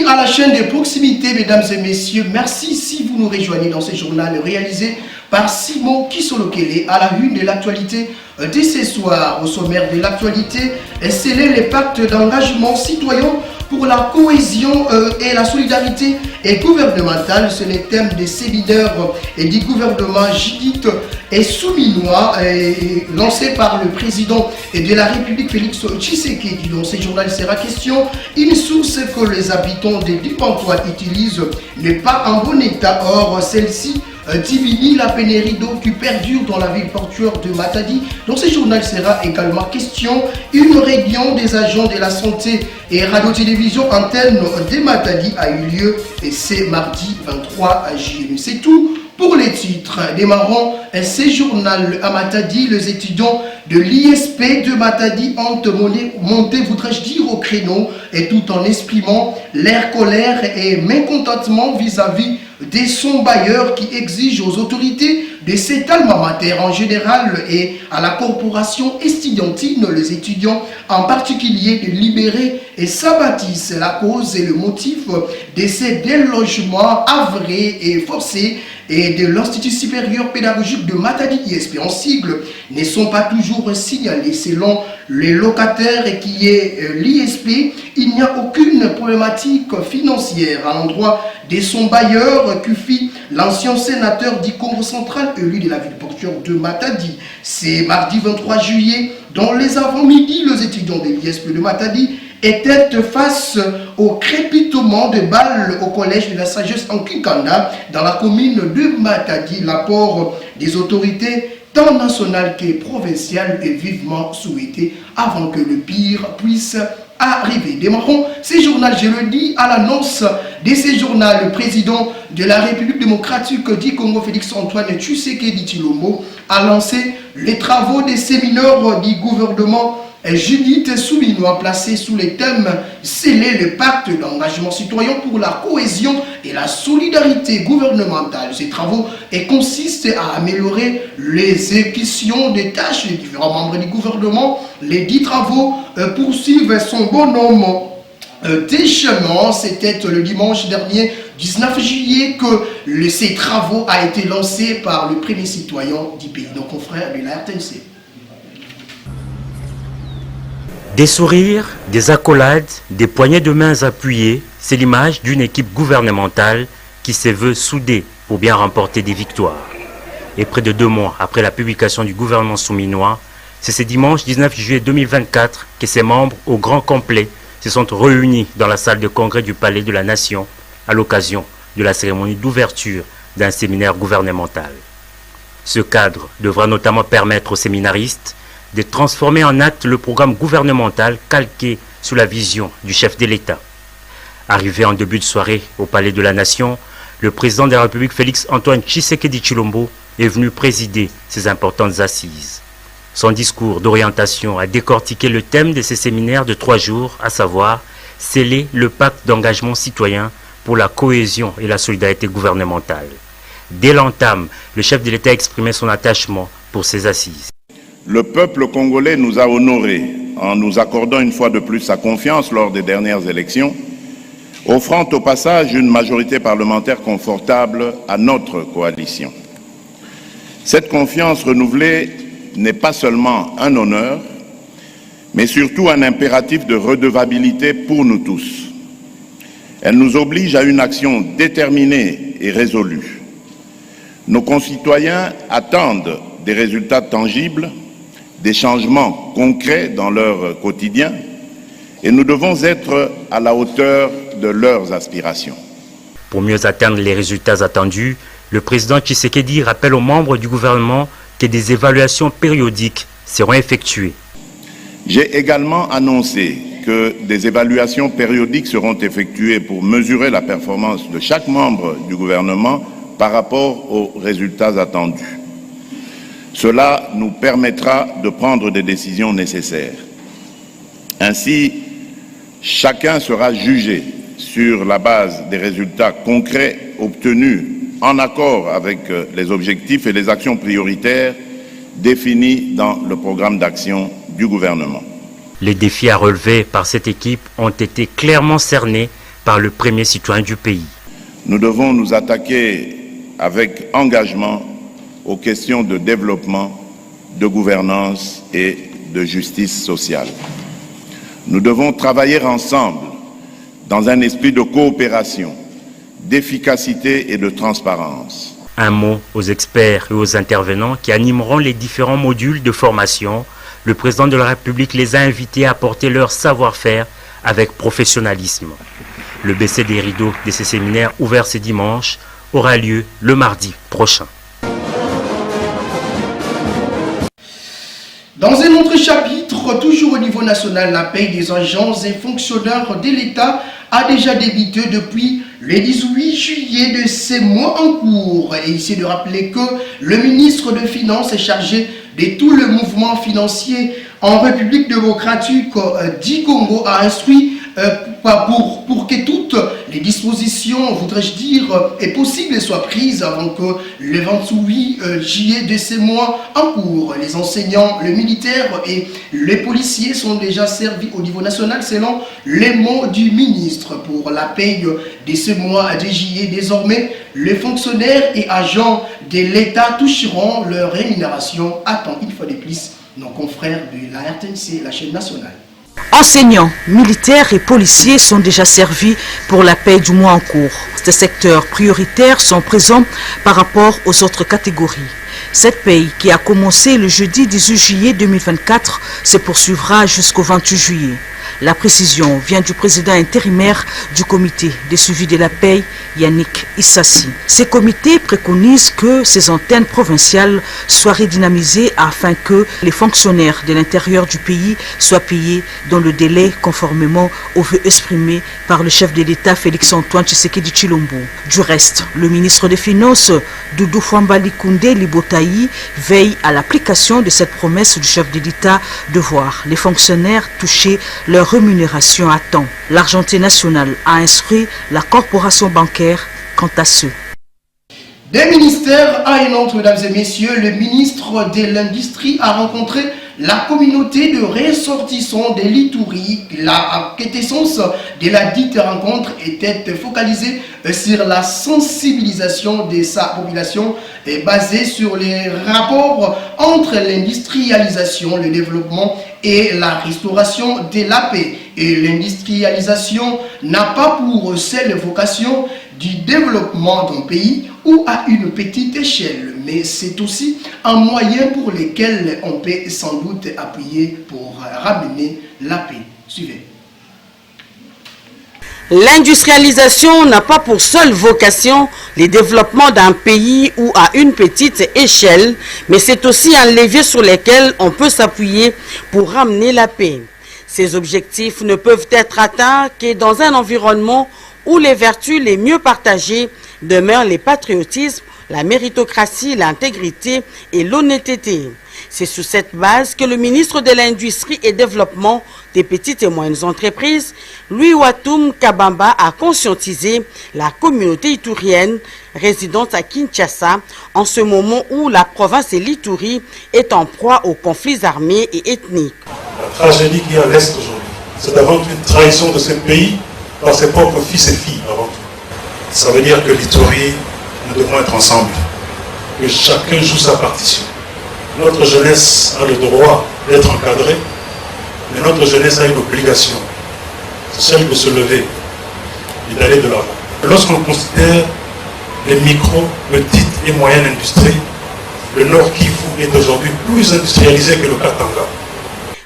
à la chaîne de proximité, mesdames et messieurs. Merci si vous nous rejoignez dans ce journal réalisé par Simon Kisolokele à la une de l'actualité de ce soir. Au sommaire de l'actualité, sceller les pactes d'engagement citoyen pour la cohésion et la solidarité gouvernementale. C'est le thème des séminaires et du gouvernement Judith et Souminois lancé par le président de la République Félix Tshisekedi. Dans ce journal sera question une source que les habitants de Dipantois utilisent n'est pas en bon état. Or, celle-ci diminue la pénurie d'eau qui perdure dans la ville portuaire de Matadi. Dans ce journal sera également question une réunion des agents de la santé et radio-télévision antenne de Matadi a eu lieu et c'est mardi 23 juillet. C'est tout pour les titres. Démarrons ce journal à Matadi. Les étudiants de l'ISP de Matadi ont monté, voudrais-je dire, au créneau et tout en exprimant leur colère et mécontentement vis-à-vis de son bailleur qui exige aux autorités de cet alma mater en général et à la corporation estudiantine, les étudiants en particulier, de libérer et s'abattissent la cause et le motif de ces délogements avrés et forcés et de l'Institut supérieur pédagogique de Matadi ISP en sigle ne sont pas toujours signalés. Selon les locataires qui est l'ISP, il n'y a aucune problématique financière à l'endroit de son bailleur que fit l'ancien sénateur du Congo central élu de la ville portuaire de Matadi. C'est mardi 23 juillet, dans les avant-midi, les étudiants de l'ISP de Matadi étaient face au crépitement de balles au collège de la sagesse en Kikanda dans la commune de Matadi. L'apport des autorités tant nationales que provinciales est vivement souhaité avant que le pire puisse arriver. Démarrons ce journal, je le dis, à l'annonce de ce journal. Le président de la République démocratique du Congo, Félix Antoine Tshisekedi Tshilombo, a lancé les travaux des séminaires du gouvernement Judith Souminois placés sous les thèmes sceller le pacte d'engagement citoyen pour la cohésion et la solidarité gouvernementale. Ces travaux consistent à améliorer l'exécution des tâches des différents membres du gouvernement. Les 10 travaux poursuivent son bonhomme déchement. C'était le dimanche dernier 19 juillet que ces travaux a été lancés par le premier citoyen du pays, nos confrères de la RTNC. Des sourires, des accolades, des poignées de mains appuyées, c'est l'image d'une équipe gouvernementale qui se veut soudée pour bien remporter des victoires. Et près de 2 mois après la publication du gouvernement souminois, c'est ce dimanche 19 juillet 2024 que ses membres au grand complet se sont réunis dans la salle de congrès du Palais de la Nation à l'occasion de la cérémonie d'ouverture d'un séminaire gouvernemental. Ce cadre devra notamment permettre aux séminaristes de transformer en acte le programme gouvernemental calqué sous la vision du chef de l'État. Arrivé en début de soirée au Palais de la Nation, le président de la République Félix Antoine Tshisekedi Tshilombo est venu présider ces importantes assises. Son discours d'orientation a décortiqué le thème de ces séminaires de 3 jours, à savoir sceller le pacte d'engagement citoyen pour la cohésion et la solidarité gouvernementale. Dès l'entame, le chef de l'État a exprimé son attachement pour ces assises. Le peuple congolais nous a honorés en nous accordant une fois de plus sa confiance lors des dernières élections, offrant au passage une majorité parlementaire confortable à notre coalition. Cette confiance renouvelée n'est pas seulement un honneur, mais surtout un impératif de redevabilité pour nous tous. Elle nous oblige à une action déterminée et résolue. Nos concitoyens attendent des résultats tangibles, des changements concrets dans leur quotidien et nous devons être à la hauteur de leurs aspirations. Pour mieux atteindre les résultats attendus, le président Tshisekedi rappelle aux membres du gouvernement que des évaluations périodiques seront effectuées. J'ai également annoncé que des évaluations périodiques seront effectuées pour mesurer la performance de chaque membre du gouvernement par rapport aux résultats attendus. Cela nous permettra de prendre des décisions nécessaires. Ainsi, chacun sera jugé sur la base des résultats concrets obtenus en accord avec les objectifs et les actions prioritaires définis dans le programme d'action du gouvernement. Les défis à relever par cette équipe ont été clairement cernés par le premier citoyen du pays. Nous devons nous attaquer avec engagement aux questions de développement, de gouvernance et de justice sociale. Nous devons travailler ensemble dans un esprit de coopération, d'efficacité et de transparence. Un mot aux experts et aux intervenants qui animeront les différents modules de formation. Le président de la République les a invités à apporter leur savoir-faire avec professionnalisme. Le baisser des rideaux de ces séminaires ouverts ce dimanche aura lieu le mardi prochain. Dans un autre chapitre, toujours au niveau national, la paie des agents et fonctionnaires de l'État a déjà débuté depuis le 18 juillet de ce mois en cours. Et ici de rappeler que le ministre des Finances est chargé de tout le mouvement financier en République démocratique du Congo a instruit pour que toutes les dispositions, voudrais-je dire, possibles soient prises avant que le 28 juillet de ce mois en cours. Les enseignants, les militaires et les policiers sont déjà servis au niveau national selon les mots du ministre. Pour la paye de ce mois de juillet, désormais, les fonctionnaires et agents de l'État toucheront leur rémunération à temps. Une fois de plus, nos confrères de la RTNC, la chaîne nationale. Enseignants, militaires et policiers sont déjà servis pour la paie du mois en cours. Ces secteurs prioritaires sont présents par rapport aux autres catégories. Cette paie qui a commencé le jeudi 18 juillet 2024 se poursuivra jusqu'au 28 juillet. La précision vient du président intérimaire du comité de suivi de la paie, Yannick Issassi. Ces comités préconisent que ces antennes provinciales soient redynamisées afin que les fonctionnaires de l'intérieur du pays soient payés dans le délai conformément aux vœux exprimés par le chef de l'État Félix-Antoine Tshisekedi Tshilombo. Du reste, le ministre des Finances, Doudou Fwambali Koundé Libotaï, veille à l'application de cette promesse du chef de l'État de voir les fonctionnaires toucher leur rémunération à temps. L'Argenté national a instruit la corporation bancaire quant à ce. Des ministères à un autre, mesdames et messieurs, le ministre de l'Industrie a rencontré la communauté de ressortissants de l'Ituri. La quintessence de la dite rencontre était focalisée sur la sensibilisation de sa population et basée sur les rapports entre l'industrialisation, le développement et la restauration de la paix. Et l'industrialisation n'a pas pour seule vocation du développement d'un pays ou à une petite échelle, mais c'est aussi un moyen pour lequel on peut sans doute appuyer pour ramener la paix. Suivez. L'industrialisation n'a pas pour seule vocation le développement d'un pays ou à une petite échelle, mais c'est aussi un levier sur lequel on peut s'appuyer pour ramener la paix. Ces objectifs ne peuvent être atteints que dans un environnement où les vertus les mieux partagées demeurent le patriotisme, la méritocratie, l'intégrité et l'honnêteté. C'est sur cette base que le ministre de l'Industrie et Développement des petites et moyennes entreprises, Louis Watoum Kabamba, a conscientisé la communauté iturienne résidente à Kinshasa en ce moment où la province de l'Ituri est en proie aux conflits armés et ethniques. La tragédie qui est à l'Est aujourd'hui, c'est avant tout une trahison de ce pays par ses propres fils et filles avant tout. Ça veut dire que l'Ituri, nous devons être ensemble, que chacun joue sa partition. Notre jeunesse a le droit d'être encadrée, mais notre jeunesse a une obligation, c'est celle de se lever et d'aller de l'avant. Lorsqu'on considère les micro, petites et moyennes industries, le Nord Kivu est aujourd'hui plus industrialisé que le Katanga.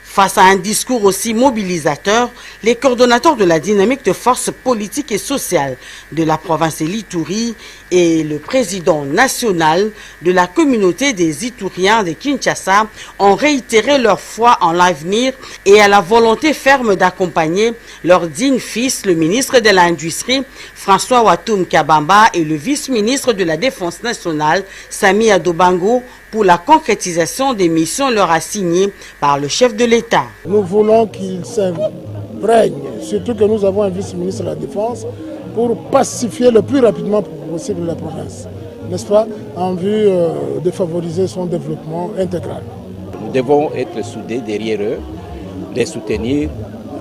Face à un discours aussi mobilisateur, les coordonnateurs de la dynamique de force politique et sociale de la province de l'Ituri et le président national de la communauté des Ituriens de Kinshasa ont réitéré leur foi en l'avenir et à la volonté ferme d'accompagner leur digne fils, le ministre de l'Industrie, François Watoum Kabamba, et le vice-ministre de la Défense nationale, Sami Adobango, pour la concrétisation des missions leur assignées par le chef de l'État. Nous voulons qu'il s'imprègne, surtout que nous avons un vice-ministre de la Défense, pour pacifier le plus rapidement possible la province, n'est-ce pas, en vue de favoriser son développement intégral. Nous devons être soudés derrière eux, les soutenir,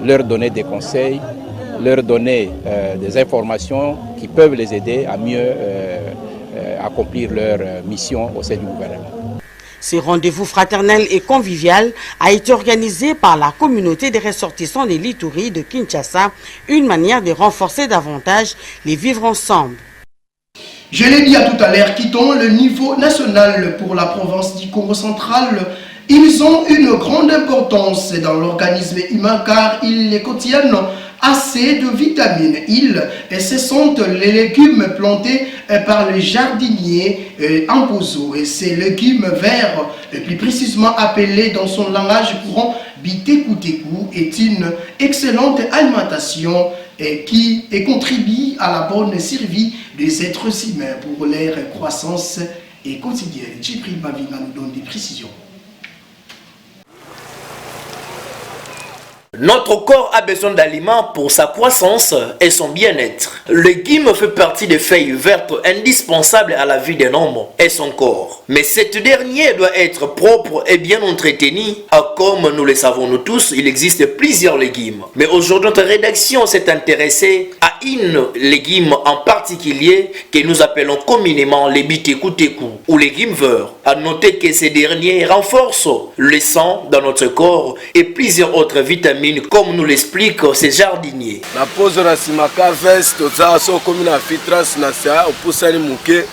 leur donner des conseils, leur donner des informations qui peuvent les aider à mieux accomplir leur mission au sein du gouvernement. Ce rendez-vous fraternel et convivial a été organisé par la communauté des ressortissants des Lituri de Kinshasa, une manière de renforcer davantage les vivre ensemble. Je l'ai dit à tout à l'heure, quittons le niveau national pour la province du Congo central. Ils ont une grande importance dans l'organisme humain car ils contiennent assez de vitamines. Et ce sont les légumes plantés par les jardiniers en Pozo. Et ces légumes verts, plus précisément appelés dans son langage courant Bitekuteku, est une excellente alimentation qui contribue à la bonne survie des êtres humains pour leur croissance quotidienne. Djibril Mavina nous donne des précisions. Notre corps a besoin d'aliments pour sa croissance et son bien-être. Le légume fait partie des feuilles vertes indispensables à la vie d'un homme et son corps. Mais cette dernière doit être propre et bien entretenue. Comme nous le savons nous tous, il existe plusieurs légumes. Mais aujourd'hui, notre rédaction s'est intéressée à une légume en particulier que nous appelons communément les bitekuteku ou légumes verts. À noter que ces derniers renforcent le sang dans notre corps et plusieurs autres vitamines comme nous l'explique ces jardiniers. La pose na simaka veste toza so comme na filtrance na sa opusani muke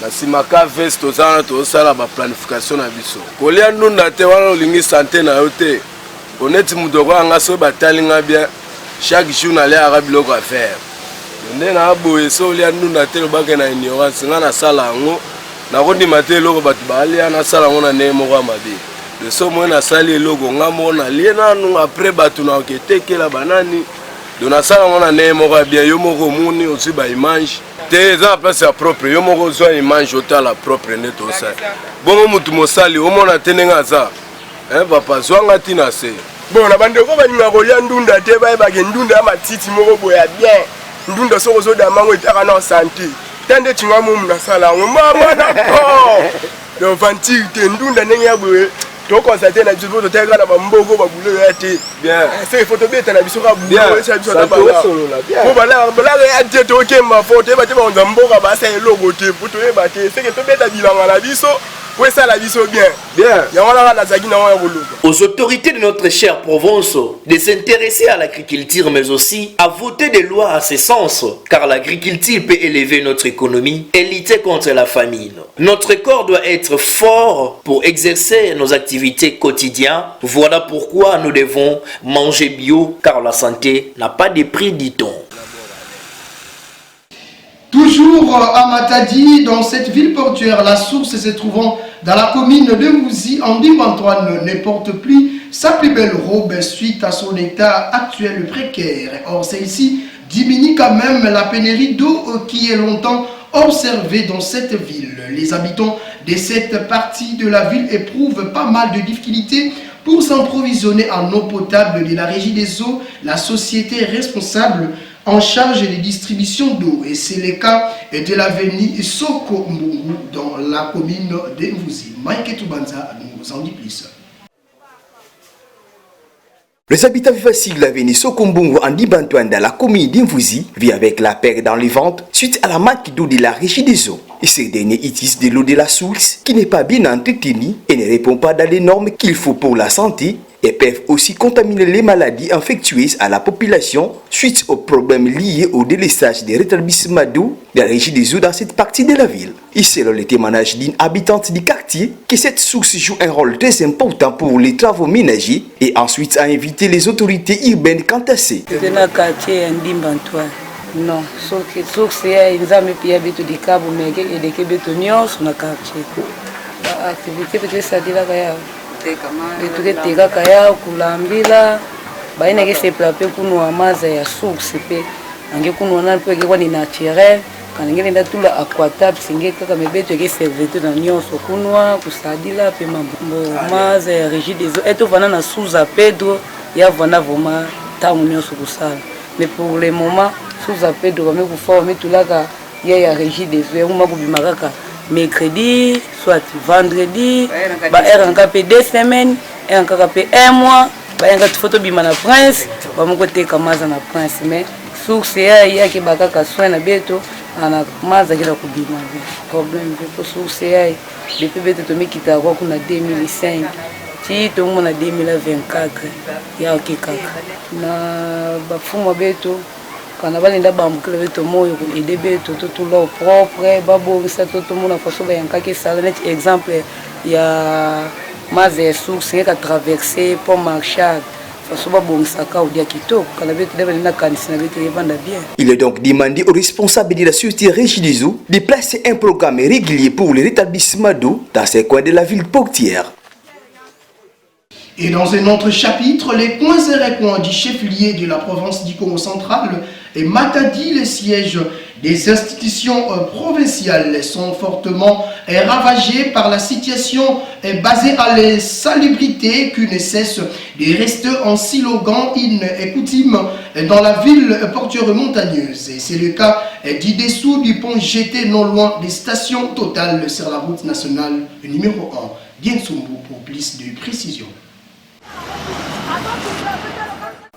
na simaka veste toza na tosala ba planification na biso. Kolia ndunda te wana olingi santé na yo te. Honnête mudoko anga so batalinga bien chaque jour na le arabiloko à faire. Nde na boye so lia ndunda te lobaka na ignorance nga na sala ngo na kondi maté loko batu balia na sala ngo na ne moko mabe. Le somme na sali logo ngamo na liena nous après batu na okete ke la banani dona sala ngona ne moko bien yo moko muni aussi ba image te za place propre yo moko zo image otala propre ne to ça bon mutu mosali o mona tenenga za papa zwanga tina se bon na bande ko baninga ko lia ndunda te ba ba ndunda matiti moko boya bien ndunda soko zo da mango etaka na santé tande tinga mu na sala ngo mama na ko do vanti te ndunda nenga boye to constater na biso to teka na bamboko babulo ya te bien c'est photo beta na biso ka bulo ça biso na bala ko bala ya te to kemba photo ba te ba nzamboka ba sa logo te photo e ba te c'est que to beta bilanga na biso pour ça la biso bien ya wana na zaki na wana bolo. Aux autorités de notre chère province de s'intéresser à l'agriculture mais aussi à voter des lois à ce sens car l'agriculture peut élever notre économie et lutter contre la famine. Notre corps doit être fort pour exercer nos activités quotidiennes. Voilà pourquoi nous devons manger bio car la santé n'a pas de prix, dit-on. Toujours à Matadi, dans cette ville portuaire, la source se trouvant dans la commune de Mouzi, Andy Antoine ne porte plus sa plus belle robe suite à son état actuel précaire. Or, celle-ci diminue quand même la pénurie d'eau qui est longtemps observée dans cette ville. Les habitants de cette partie de la ville éprouvent pas mal de difficultés pour s'approvisionner en eau potable de la Régie des eaux, la société responsable en charge des distributions d'eau. Et c'est le cas de l'avenue Soko Mbungu dans la commune de Mvouzi. Mike Toubanza nous en dit plus. Les habitants faciles de l'avenue Sokombungu en Dibantoine dans la commune d'Imvouzi vivent avec la perte dans les ventes suite à la manque d'eau de la Régie des eaux. Et ces derniers utilisent de l'eau de la source qui n'est pas bien entretenue et ne répond pas dans les normes qu'il faut pour la santé et peuvent aussi contaminer les maladies infectieuses à la population suite aux problèmes liés au délestage des rétablissements d'eau de la Régie des eaux dans cette partie de la ville. Et selon le témoignage d'une habitante du quartier, que cette source joue un rôle très important pour les travaux ménagers et ensuite a invité les autorités urbaines quant à ces. Non, source ya nzambe pia beto de cabo meke et de kebeto nyos na quartier. Activité peut être ça dit là kaya. Teka kaya kulambila baina ke se plape kuno amaza ya source pe ange kuno na pe ke kwani naturel kana ngene ndatula aquatab singe kaka mebeto ke servite na nyos kunwa kusadila pe mambo maza ya Régie des eaux eto vana na Souza Pedro ya vana voma tangu nyos kusala. Mais pour le moment sous appel de remettre pour former tout là il y a Régie des eaux on m'a bimaka mercredi soit vendredi ba RNKP 2 semaines RNKP 1 mois ba RNKP photo bimana prince ba mon côté kamaza na prince mais source yake bakaka soin na beto ana maza kila kubima problème pour source depuis beto tomikita kwa kuna 2005 ti tomo na 2024 ya kikaka na bafumo beto kana balinda bambukela beto moyo ko ide beto to tout leur propre babo bisa to tout mona façon ba yankaki sala net exemple ya maza source ka traverser pour marchad. Il est donc demandé aux responsables de la société Regideso de placer un programme régulier pour le rétablissement d'eau dans ces coins de la ville portière. Et dans un autre chapitre, les coins et recoins du chef-lieu de la province du Congo central et Matadi, le siège des institutions provinciales, sont fortement ravagés par la situation basée à l'insalubrité qui ne cesse de rester en slogan coutume dans la ville portuaire montagneuse. Et c'est le cas du dessous du pont jeté non loin des stations totales sur la route nationale numéro 1. Diensumbu pour plus de précision.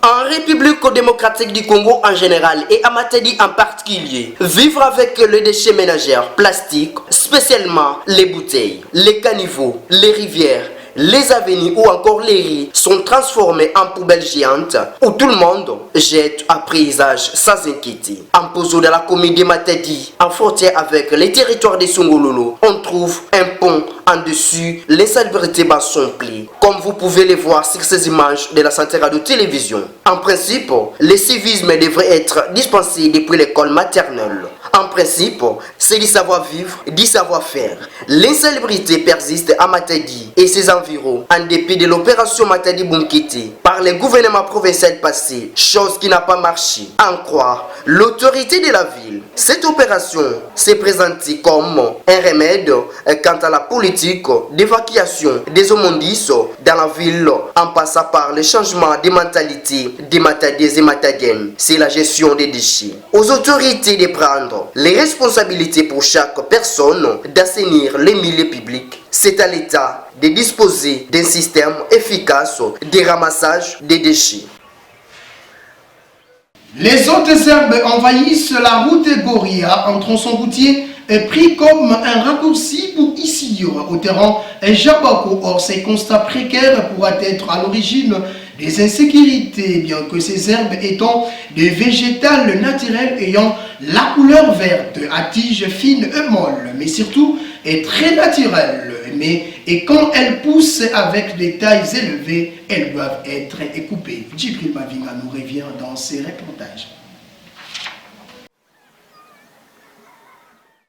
En République démocratique du Congo en général et à Matadi en particulier, vivre avec les déchets ménagers plastiques, spécialement les bouteilles, les caniveaux, les rivières, les avenues ou encore les riz sont transformés en poubelles géantes où tout le monde jette à paysage sans inquiéter. En Pozo de la commune de Matadi, en frontière avec les territoires de Songololo, on trouve un pont en dessus, l'insalubrité bat son pli, comme vous pouvez le voir sur ces images de la Santé Radio Télévision. En principe, le civisme devrait être dispensé depuis l'école maternelle. En principe, c'est du savoir-vivre, du savoir-faire. L'insalubrité persiste à Matadi et ses environs, en dépit de l'opération Matadi Bunkete par le gouvernement provincial passé, chose qui n'a pas marché. En croire l'autorité de la ville, cette opération s'est présentée comme un remède quant à la politique d'évacuation des immondices dans la ville en passant par le changement de mentalité des Matadiens et Matadiennes. C'est la gestion des déchets. Aux autorités de prendre les responsabilités pour chaque personne d'assainir les milieux publics. C'est à l'État de disposer d'un système efficace de ramassage des déchets. Les autres herbes envahissent la route Goria en tronçon routier pris comme un raccourci pour ici au terrain Jabako. Or, ces constats précaires pourraient être à l'origine des insécurités, bien que ces herbes étant des végétales naturelles ayant la couleur verte, à tiges fines et molles, mais surtout est très naturelles. Et quand elles poussent avec des tailles élevées, elles doivent être coupées. Djibril Mavinga nous revient dans ses reportages.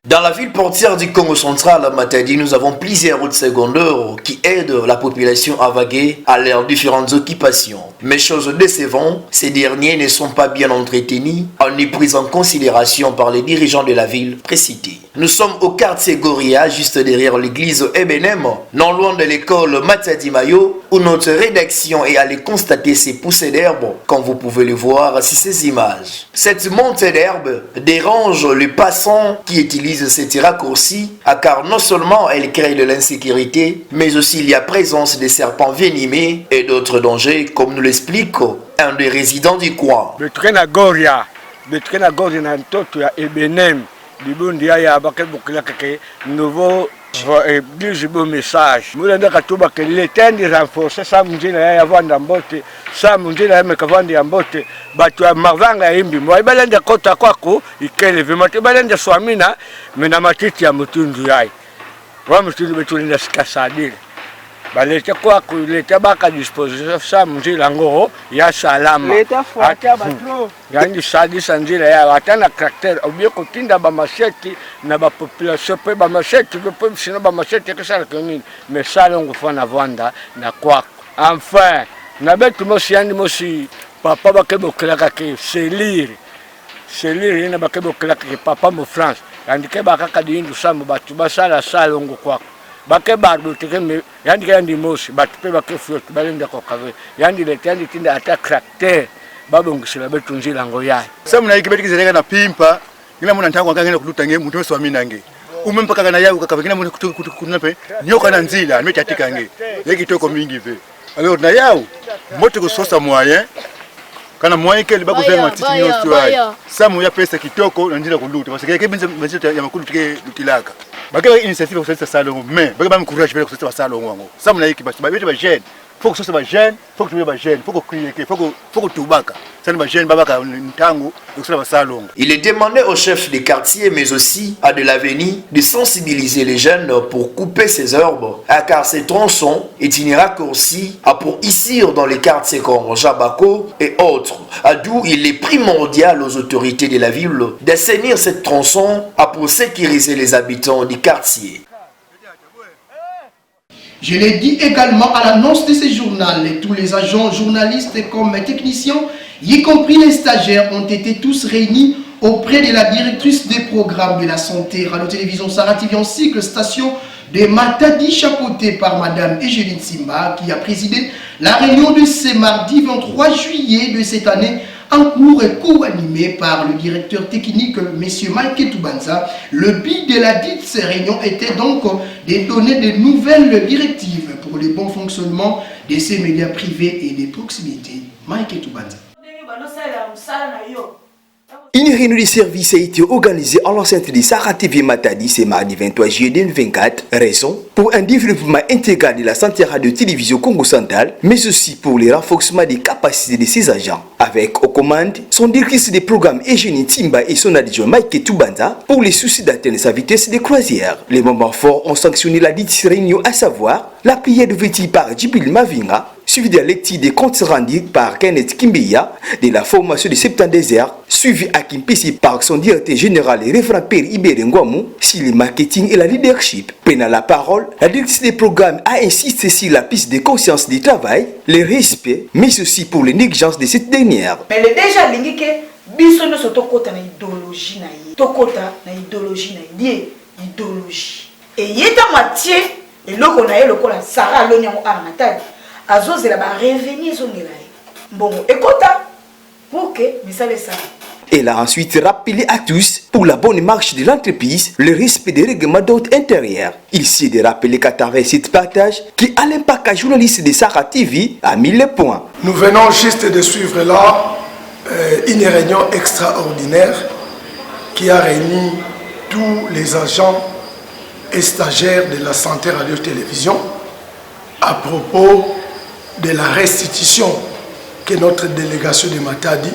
Dans la ville portière du Congo central, à Matadi, nous avons plusieurs routes secondaires qui aident la population à vaguer à leurs différentes occupations. Mais chose décevante, ces derniers ne sont pas bien entretenus, ni pris en considération par les dirigeants de la ville précitée. Nous sommes au quartier Goria, juste derrière l'église Ebenem, non loin de l'école Matadi Mayo, où notre rédaction est allée constater ces poussées d'herbe, comme vous pouvez le voir sur ces images. Cette montée d'herbe dérange les passants qui utilisent cette raccourci, car non seulement elle crée de l'insécurité, mais aussi il y a présence des serpents venimeux et d'autres dangers, comme nous l'explique un des résidents du coin. Église beau message. Nous avons que l'État de renforcer ça, nous avons vendre mbote, ça nous avons que vendre mbote. Batu marvanga imbi. Moi balenda kota kwako, ikele vimate balenda swamina, mena matiti ya mutundu yai. Wa mutundu betulinda sikasadile. Baleta kwako l'État baka disposition ça nous lango ya salama. L'État fuata batro. Yangi sadi sanjila ya watana caractère obie kotinda ba machete na ba population pe ba machete pe sino ba machete que ça que mais ça longo fana vanda na kwako. Enfin, na betu mosi yandi mosi papa bakebo klaka ke selire. Selire na bakebo klaka ke papa mo France. Yandi ke bakaka dindu samu batu basala salongo kwako. Bake barbu teke yandi mosi batu pe bake fuot balenda kokave yandi letandi tinda ata caractère babongisela betunzila ngo yayi sasa muna ikibeti kizenga na pimpa ngina muna ntako ngana kulutange muntu weswamina nge umempaka kana yawo kakava ngina muna kutunape nyoka na nzila ameti atika nge yeki toko mingi ve alors na yawo moto kusosa moyen kana moyen que liba kuzenga matiti nyonso ayo samu ya pesa kitoko na ndila kuluta parce que kebinza mazito ya makulu tike lutilaka bakela initiative kusalisa salongo mais bakaba m'encourage bele kusalisa salongo wango samu na yiki basi babete ba jeune faut que ce soit jeune faut que tu ba jeune faut que cliquer faut que tubaka ça ba jeune babaka ntango kusalisa ba salongo. Il est demandé aux chefs des quartiers mais aussi à de l'avenir de sensibiliser les jeunes pour couper ces herbes car ces tronçons est une raccourci pour ici dans les quartiers comme Jabako et autres, d'où il est primordial aux autorités de la ville d'assainir cette tronçon pour sécuriser les habitants du quartier. Je l'ai dit également à l'annonce de ce journal, tous les agents, journalistes comme techniciens, y compris les stagiaires, ont été tous réunis auprès de la directrice des programmes de la santé, Radio-Télévision Sarah TV en cycle station de Matadi, chapeautée par Madame Eugénie Simba, qui a présidé la réunion de ce mardi 23 juillet de cette année, en cours et co-animé par le directeur technique, M. Mike Toubanza. Le but de la dite réunion était donc de donner de nouvelles directives pour le bon fonctionnement de ces médias privés et de proximité. Mike Toubanza. Une réunion de service a été organisée à l'enceinte de Sarah TV Matadi ce mardi 23 juillet 2024. Raison pour un développement intégral de la santé radio-télévision Congo Central, mais aussi pour le renforcement des capacités de ses agents. Avec aux commandes son directrice des programmes Eugénie Timba et son adjoint Mike Toubanza pour les soucis d'atteindre sa vitesse de croisière. Les moments forts ont sanctionné la dite réunion, à savoir la prière de vêtis par Djibril Mavinga, suivi de la lecture des comptes rendus par Kenneth Kimbeya, de la formation de Septembre Désert, suivi à Kimpisi par son directeur général et référent Père Ibere Ngwamou, sur le marketing et la leadership. Prenant la parole, la directrice des programmes a insisté sur la piste de conscience du travail, le respect, mais aussi pour les négligences de cette dernière. Mais le déjà l'indiqué, biso no soto kota na idéologie na yi, tokota na idéologie na yi, idéologie. Et yeta moitié, et loko na ye loko la Sarah l'onion arnatal. Azozela ba revenir zongela. Bon, écoute, pour que mais ça ça. Elle a ensuite rappelé à tous, pour la bonne marche de l'entreprise, le respect des règlements d'ordre intérieur. Il s'est de rappeler qu'à travers cette partage, qui a l'impact journaliste de Sarah TV a mis le point. Nous venons juste de suivre là une réunion extraordinaire qui a réuni tous les agents et stagiaires de la santé radio-télévision à propos de la restitution que notre délégation de Matadi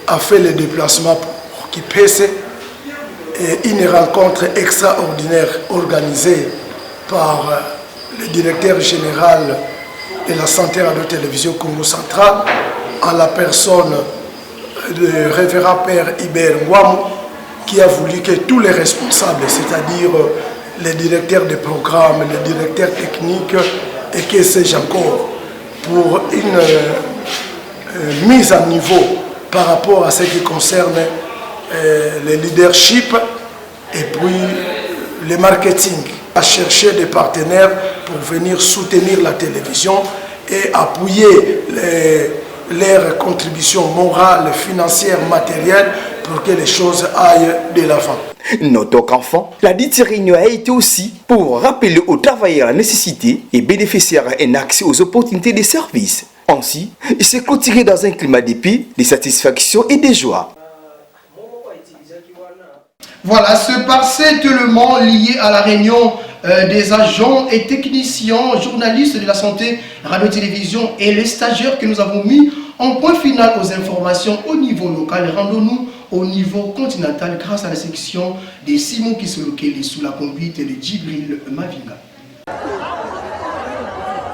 a fait le déplacement pour qu'il puisse une rencontre extraordinaire organisée par le directeur général de la santé radio-télévision Congo Central en la personne du révérend Père Ibere Ngwamou qui a voulu que tous les responsables, c'est-à-dire les directeurs de programmes, les directeurs techniques et que sais-je encore, pour une mise à niveau par rapport à ce qui concerne le leadership et puis le marketing, à chercher des partenaires pour venir soutenir la télévision et appuyer leurs contributions morales, financières, matérielles pour que les choses aillent de l'avant. Notons qu'enfant, la dite réunion a été aussi pour rappeler aux travailleurs la nécessité et bénéficiaires un accès aux opportunités de services. Ainsi, il s'est clôturé dans un climat de paix, de satisfaction et de joie. Voilà, ce parcellement lié à la réunion des agents et techniciens, journalistes de la santé, radio-télévision et les stagiaires que nous avons mis en point final aux informations au niveau local. Rendons-nous au niveau continental grâce à la section des Simon Kisolokele sous la conduite de Djibril Mavinga.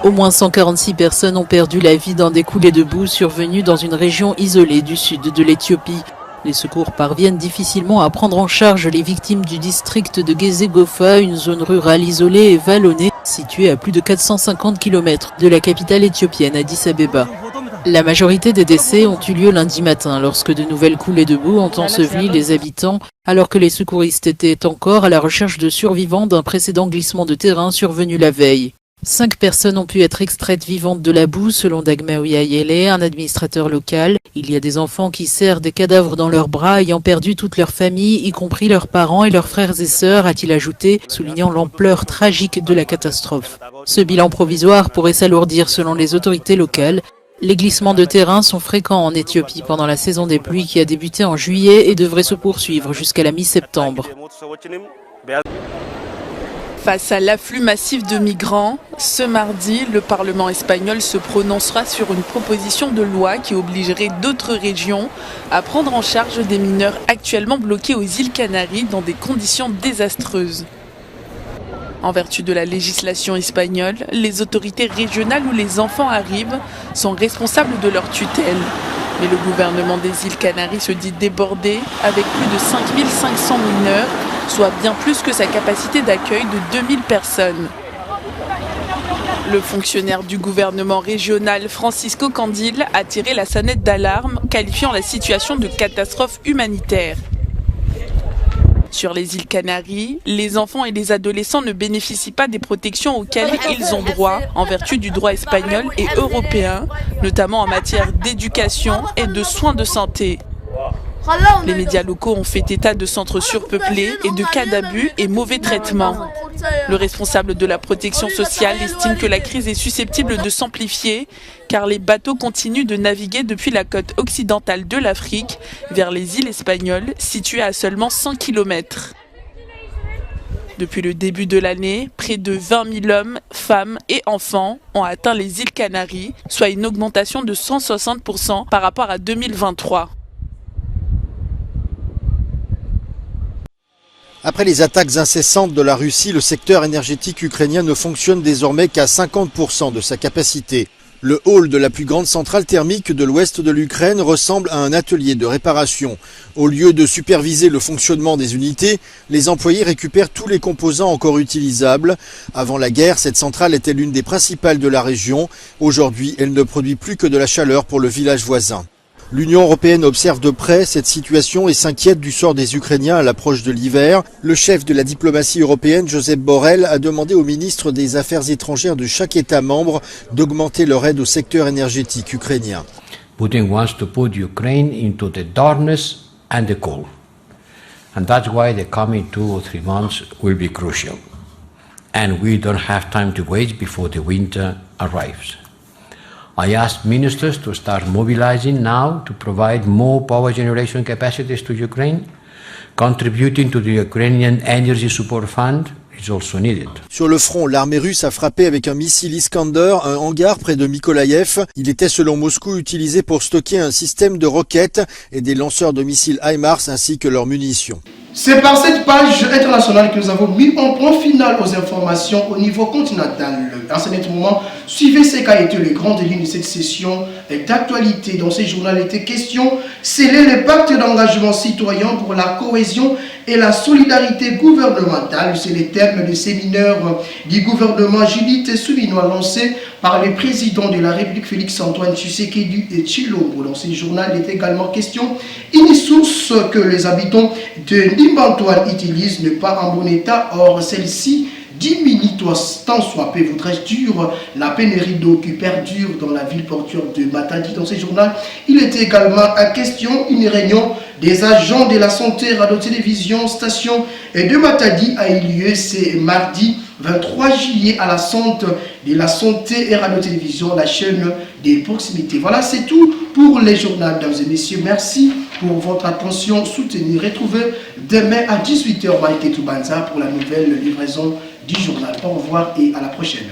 Au moins 146 personnes ont perdu la vie dans des coulées de boue survenues dans une région isolée du sud de l'Éthiopie. Les secours parviennent difficilement à prendre en charge les victimes du district de Gezegofa, une zone rurale isolée et vallonnée, située à plus de 450 km de la capitale éthiopienne Addis Abeba. La majorité des décès ont eu lieu lundi matin, lorsque de nouvelles coulées de boue ont enseveli les habitants, alors que les secouristes étaient encore à la recherche de survivants d'un précédent glissement de terrain survenu la veille. 5 personnes ont pu être extraites vivantes de la boue, selon Dagmaoui Ayele, un administrateur local. Il y a des enfants qui serrent des cadavres dans leurs bras, ayant perdu toute leur famille, y compris leurs parents et leurs frères et sœurs, a-t-il ajouté, soulignant l'ampleur tragique de la catastrophe. Ce bilan provisoire pourrait s'alourdir selon les autorités locales. Les glissements de terrain sont fréquents en Éthiopie pendant la saison des pluies qui a débuté en juillet et devrait se poursuivre jusqu'à la mi-septembre. Face à l'afflux massif de migrants, ce mardi, le Parlement espagnol se prononcera sur une proposition de loi qui obligerait d'autres régions à prendre en charge des mineurs actuellement bloqués aux îles Canaries dans des conditions désastreuses. En vertu de la législation espagnole, les autorités régionales où les enfants arrivent sont responsables de leur tutelle. Mais le gouvernement des îles Canaries se dit débordé avec plus de 5500 mineurs, soit bien plus que sa capacité d'accueil de 2000 personnes. Le fonctionnaire du gouvernement régional Francisco Candil a tiré la sonnette d'alarme, qualifiant la situation de catastrophe humanitaire. Sur les îles Canaries, les enfants et les adolescents ne bénéficient pas des protections auxquelles ils ont droit en vertu du droit espagnol et européen, notamment en matière d'éducation et de soins de santé. Les médias locaux ont fait état de centres surpeuplés et de cas d'abus et mauvais traitements. Le responsable de la protection sociale estime que la crise est susceptible de s'amplifier car les bateaux continuent de naviguer depuis la côte occidentale de l'Afrique vers les îles espagnoles situées à seulement 100 km. Depuis le début de l'année, près de 20 000 hommes, femmes et enfants ont atteint les îles Canaries, soit une augmentation de 160% par rapport à 2023. Après les attaques incessantes de la Russie, le secteur énergétique ukrainien ne fonctionne désormais qu'à 50% de sa capacité. Le hall de la plus grande centrale thermique de l'ouest de l'Ukraine ressemble à un atelier de réparation. Au lieu de superviser le fonctionnement des unités, les employés récupèrent tous les composants encore utilisables. Avant la guerre, cette centrale était l'une des principales de la région. Aujourd'hui, elle ne produit plus que de la chaleur pour le village voisin. L'Union européenne observe de près cette situation et s'inquiète du sort des Ukrainiens à l'approche de l'hiver. Le chef de la diplomatie européenne, Josep Borrell, a demandé aux ministres des Affaires étrangères de chaque État membre d'augmenter leur aide au secteur énergétique ukrainien. Putin wants to put Ukraine into the darkness and the cold. And that's why the coming 2 or 3 months will be crucial. And we don't have time to wait before the winter arrives. I asked ministers to start mobilizing now to provide more power generation capacities to Ukraine. Contributing to the Ukrainian Energy Support Fund is also needed. Sur le front, l'armée russe a frappé avec un missile Iskander un hangar près de Mykolaïev. Il était selon Moscou utilisé pour stocker un système de roquettes et des lanceurs de missiles HIMARS ainsi que leurs munitions. C'est par cette page internationale que nous avons mis un point final aux informations au niveau continental. En ce moment, suivez ce qu'a été les grandes lignes de cette session d'actualité. Dans ce journal, il était question sceller le pacte d'engagement citoyen pour la cohésion et la solidarité gouvernementale. C'est le thème de séminaire du gouvernement Judith Souminois lancé par le président de la République Félix-Antoine Tshisekedi et Tshilombo. Dans ce journal, il est également question une source que les habitants de Ndimba-Antoine utilisent n'est pas en bon état. Or, celle-ci diminue tant soit peu. Voudrais-je dire la pénurie d'eau qui perdure dans la ville portuaire de Matadi. Dans ce journal, il était également à question une réunion des agents de la santé radio-télévision station de Matadi a eu lieu ce mardi 23 juillet à la centre de la santé et radio-télévision, la chaîne des proximités. Voilà, c'est tout pour les journaux, mesdames et messieurs. Merci pour votre attention soutenue. Retrouvez demain à 18h Maïté Toubanza pour la nouvelle livraison du journal. Au revoir et à la prochaine.